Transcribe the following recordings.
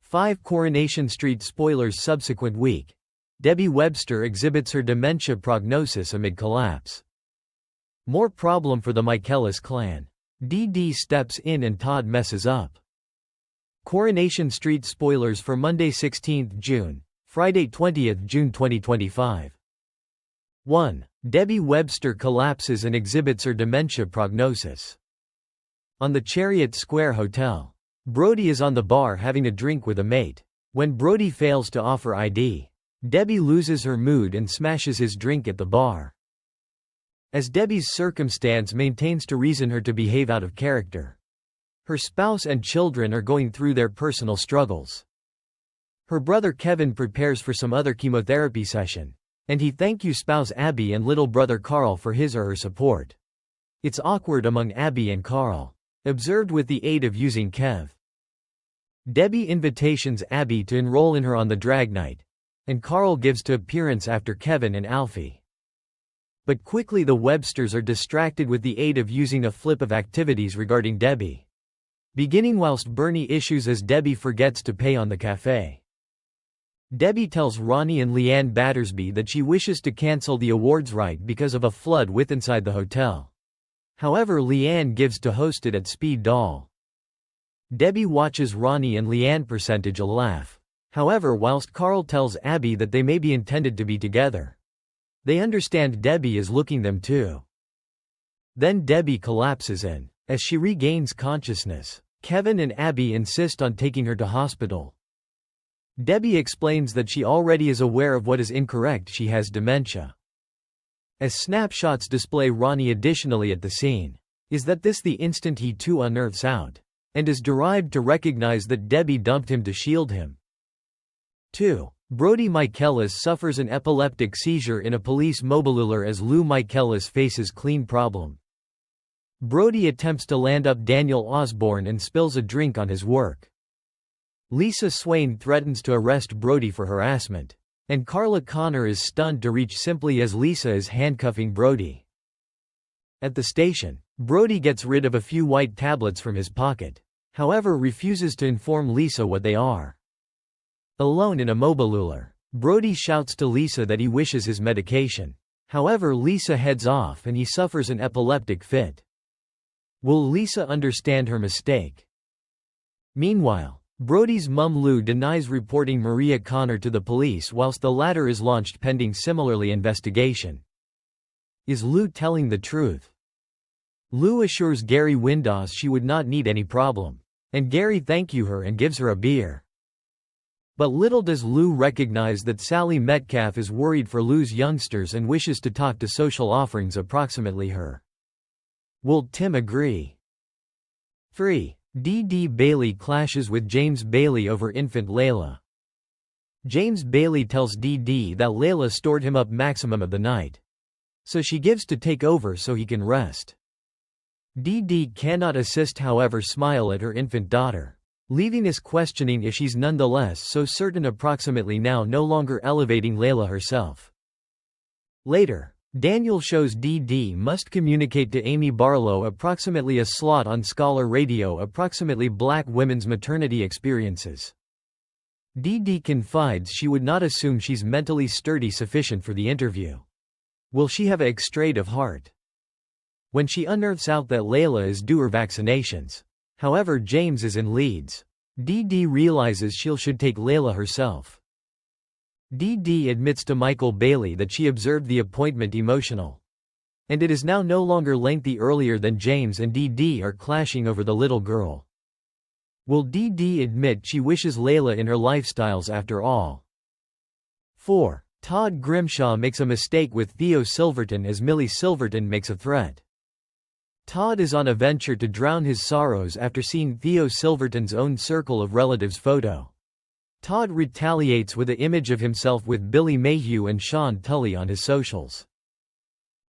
5 Coronation Street spoilers subsequent week. Debbie Webster exhibits her dementia prognosis amid collapse. More problem for the Michaelis clan. Dee steps in and Todd messes up. Coronation Street spoilers for Monday 16 June, Friday 20 June 2025. 1. Debbie Webster collapses and exhibits her dementia prognosis. On the Chariot Square Hotel. Brody is on the bar having a drink with a mate. When Brody fails to offer Aadi, Debbie loses her mood and smashes his drink at the bar. As Debbie's circumstance maintains to reason her to behave out of character. Her spouse and children are going through their personal struggles. Her brother Kevin prepares for some other chemotherapy session, and he thank you spouse Abby and little brother Carl for his or her support. It's awkward among Abby and Carl, observed with the aid of using Kev. Debbie invitations Abby to enroll in her on the drag night, and Carl gives to appearance after Kevin and Alfie. But quickly the Websters are distracted with the aid of using a flip of activities regarding Debbie. Beginning whilst Bernie issues as Debbie forgets to pay on the cafe. Debbie tells Ronnie and Leanne Battersby that she wishes to cancel the awards right because of a flood with inside the hotel. However, Leanne gives to host it at Speed Doll. Debbie watches Ronnie and Leanne percentage a laugh. However, whilst Carl tells Abby that they may be intended to be together, they understand Debbie is looking them too. Then Debbie collapses and, as she regains consciousness, Kevin and Abby insist on taking her to hospital. Debbie explains that she already is aware of what is incorrect, she has dementia. As snapshots display Ronnie additionally at the scene, is that this the instant he too unearths out, and is derived to recognize that Debbie dumped him to shield him. 2. Brody Michaelis suffers an epileptic seizure in a police mobilular as Lou Michaelis faces clean problem. Brody attempts to land up Daniel Osborne and spills a drink on his work. Lisa Swain threatens to arrest Brody for harassment, and Carla Connor is stunned to reach simply as Lisa is handcuffing Brody. At the station, Brody gets rid of a few white tablets from his pocket, however refuses to inform Lisa what they are. Alone in a mobilular, Brody shouts to Lisa that he wishes his medication. However, Lisa heads off and he suffers an epileptic fit. Will Lisa understand her mistake? Meanwhile, Brody's mum Lou denies reporting Maria Connor to the police whilst the latter is launched pending similarly investigation. Is Lou telling the truth? Lou assures Gary Windass she would not need any problem, and Gary thank you her and gives her a beer. But little does Lou recognize that Sally Metcalf is worried for Lou's youngsters and wishes to talk to social offerings approximately her. Will Tim agree? 3. D.D. Bailey clashes with James Bailey over infant Layla. James Bailey tells D.D. that Layla stored him up maximum of the night, so she gives to take over so he can rest. D.D. cannot assist, however smile at her infant daughter, leaving us questioning if she's nonetheless so certain, approximately now no longer elevating Layla herself. Later, Daniel shows D.D. must communicate to Amy Barlow approximately a slot on Scholar Radio approximately black women's maternity experiences. D.D. confides she would not assume she's mentally sturdy sufficient for the interview. Will she have a extrait of heart? When she unearths out that Layla is due her vaccinations. However, James is in Leeds. D.D. realizes she should take Layla herself. D.D. admits to Michael Bailey that she observed the appointment emotional, and it is now no longer lengthy. Earlier than James and D.D. are clashing over the little girl. Will D.D. admit she wishes Layla in her lifestyles after all? 4. Todd Grimshaw makes a mistake with Theo Silverton as Millie Silverton makes a threat. Todd is on a venture to drown his sorrows after seeing Theo Silverton's own circle of relatives photo. Todd retaliates with an image of himself with Billy Mayhew and Sean Tully on his socials.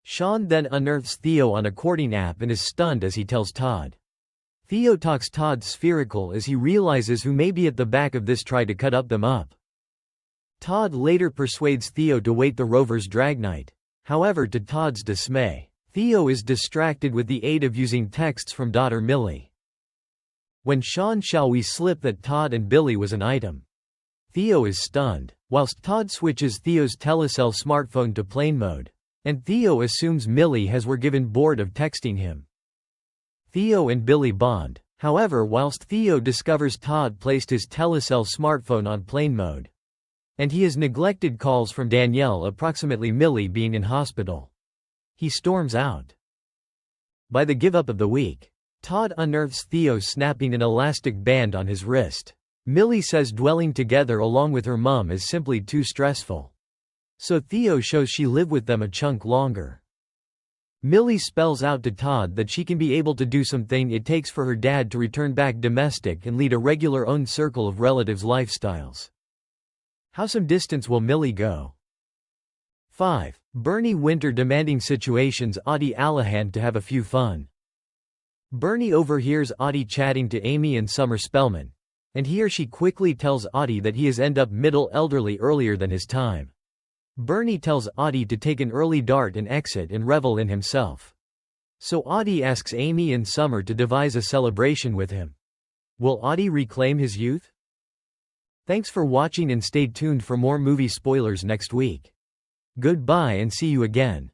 Sean then unearths Theo on a courting app and is stunned as he tells Todd. Theo talks Todd spherical as he realizes who may be at the back of this try to cut them up. Todd later persuades Theo to wait the Rovers drag night. However, to Todd's dismay, Theo is distracted with the aid of using texts from daughter Millie. When Sean shall we slip that Todd and Billy was an item. Theo is stunned, whilst Todd switches Theo's telecell smartphone to plane mode. And Theo assumes Millie has were given bored of texting him. Theo and Billy bond. However, whilst Theo discovers Todd placed his telecell smartphone on plane mode. And he has neglected calls from Danielle, approximately Millie being in hospital. He storms out. By the give up of the week, Todd unearths Theo snapping an elastic band on his wrist. Millie says dwelling together along with her mum is simply too stressful. So Theo shows she live with them a chunk longer. Millie spells out to Todd that she can be able to do something it takes for her dad to return back domestic and lead a regular own circle of relatives' lifestyles. How some distance will Millie go? 5. Bernie Winter demanding situations Aadi Allahan to have a few fun. Bernie overhears Aadi chatting to Amy and Summer Spellman, and he or she quickly tells Aadi that he has end up middle elderly earlier than his time. Bernie tells Aadi to take an early dart and exit and revel in himself. So Aadi asks Amy and Summer to devise a celebration with him. Will Aadi reclaim his youth? Thanks for watching and stay tuned for more movie spoilers next week. Goodbye and see you again.